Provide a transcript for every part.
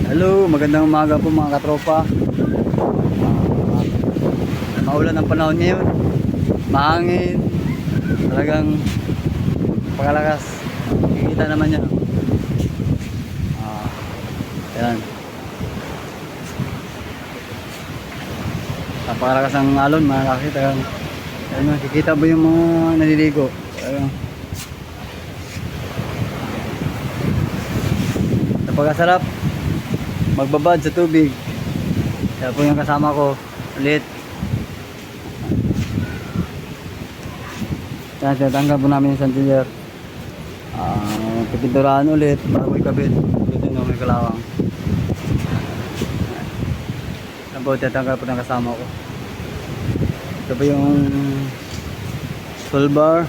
Hello, magandang umaga po mga katropa. Maulan ang panahon ngayon. Mahangin. Talagang pagkalakas. Kikita naman yan. Ayan. Napakalakas ang alon mga kakita. Ayan, kikita ba yung mga naliligo? Ayan. Napakasarap magbabad sa tubig. Kaya po yung kasama ko ulit. Yan, tinatanggal po namin yung santilyar. Pipinturahan ulit bago ikabit. Ito yung may kalawang. Yan po, tinatanggal po ng kasama ko. Ito po yung tool bar.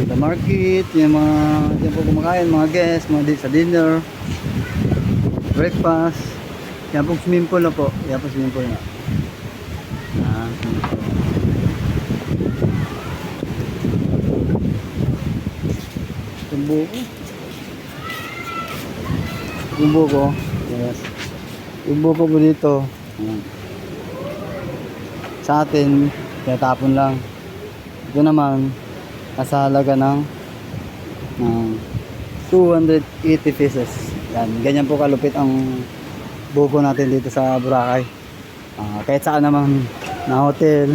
The market, yung mga dyan po kumakain, mga guests, mga sa dinner, breakfast. Yan po swimming pool na po. Yan po swimming pool na. Yung buko. Yung buko. Yes. Yung buko po dito. Sa atin, tinatapon lang. Ito naman, nasa halaga ng 280 pesos. Yan, ganyan po kalupit ang buko natin dito sa Boracay. Kahit saan naman na hotel,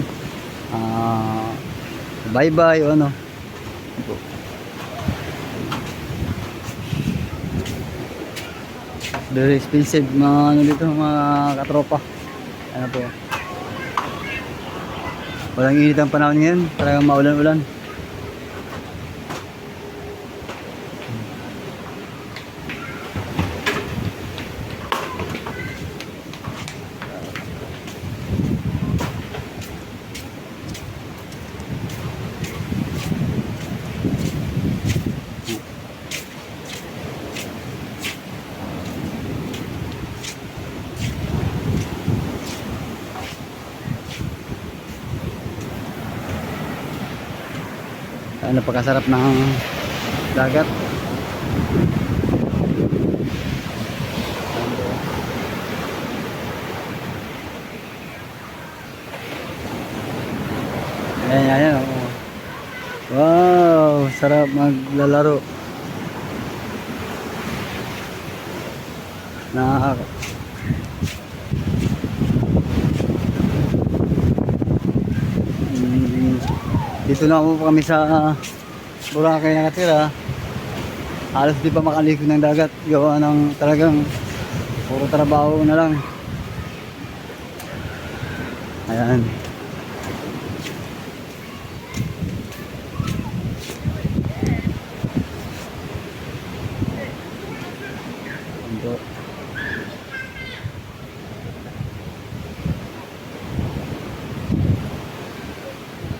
bye-bye o ano. Very expensive mga ano dito mga katropa. Ano po. Walang init ang panahon ngayon, talagang maulan-ulan. Napakasarap ng dagat. Ayan, ayan. Wow, sarap maglalaro. Dito na po kami sa Boracay nakatira. Halos di pa makalikod ng dagat. Gawa ng talagang puro trabaho na lang. Ayan.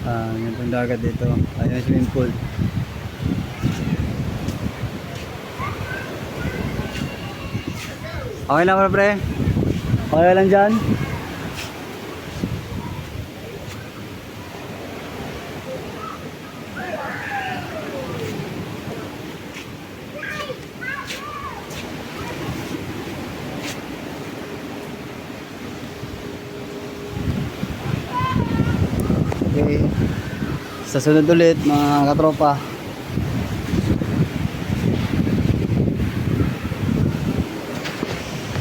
Yan yung dagat dito. Ayan yung swimming pool. Okay lang ba pre? Okay lang dyan? Okay. Sa sunod ulit mga katropa.